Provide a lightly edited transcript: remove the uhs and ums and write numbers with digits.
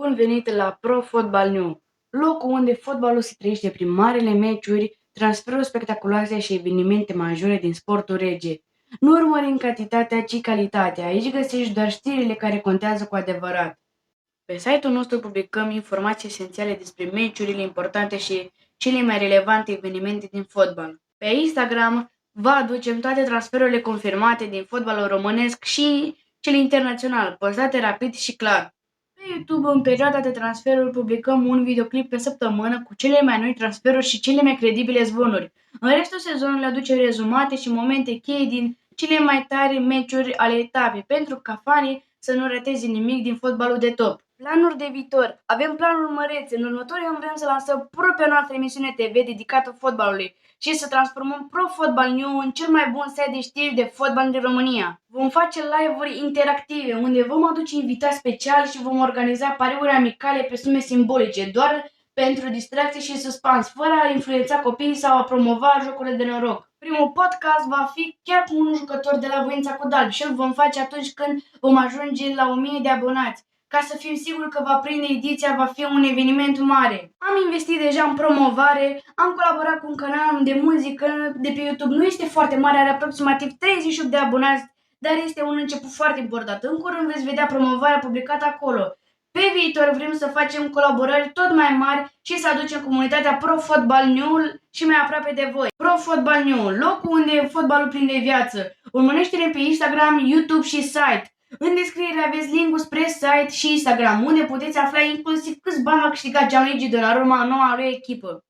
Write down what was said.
Bun venit la Pro Football New, locul unde fotbalul se trăiește prin marele meciuri, transferuri spectaculoase și evenimente majore din sportul rege. Nu urmărim cantitatea, ci calitatea. Aici găsești doar știrile care contează cu adevărat. Pe site-ul nostru publicăm informații esențiale despre meciurile importante și cele mai relevante evenimente din fotbal. Pe Instagram vă aducem toate transferurile confirmate din fotbalul românesc și cele internațional, postate rapid și clar. Pe YouTube, în perioada de transferuri, publicăm un videoclip pe săptămână cu cele mai noi transferuri și cele mai credibile zvonuri. În restul sezonului aducem rezumate și momente cheie din cele mai tari meciuri ale etapei, pentru ca fanii să nu rateze nimic din fotbalul de top. Planuri de viitor. Avem planuri mărețe. În următorii ani vrem să lansăm propria noastră emisiune TV dedicată fotbalului și să transformăm Pro Football New în cel mai bun site de știri de fotbal din România. Vom face live-uri interactive unde vom aduce invitați speciali și vom organiza pariuri amicale pe sume simbolice, doar pentru distracție și suspans, fără a influența copiii sau a promova jocurile de noroc. Primul podcast va fi chiar cu un jucător de la Voința Codalb și îl vom face atunci când vom ajunge la 1000 de abonați. Ca să fim siguri că va prinde ediția, va fi un eveniment mare. Am investit deja în promovare, am colaborat cu un canal de muzică de pe YouTube. Nu este foarte mare, are aproximativ 38 de abonați, dar este un început foarte important. În curând veți vedea promovarea publicată acolo. Pe viitor vrem să facem colaborări tot mai mari și să aducem comunitatea Pro Football New și mai aproape de voi. Pro Football New, locul unde fotbalul prinde viață. Urmărește-ne pe Instagram, YouTube și site. În descriere aveți link-ul spre site și Instagram, unde puteți afla inclusiv câți bani va câștiga Gianluigi Donnarumma în noua lui echipă.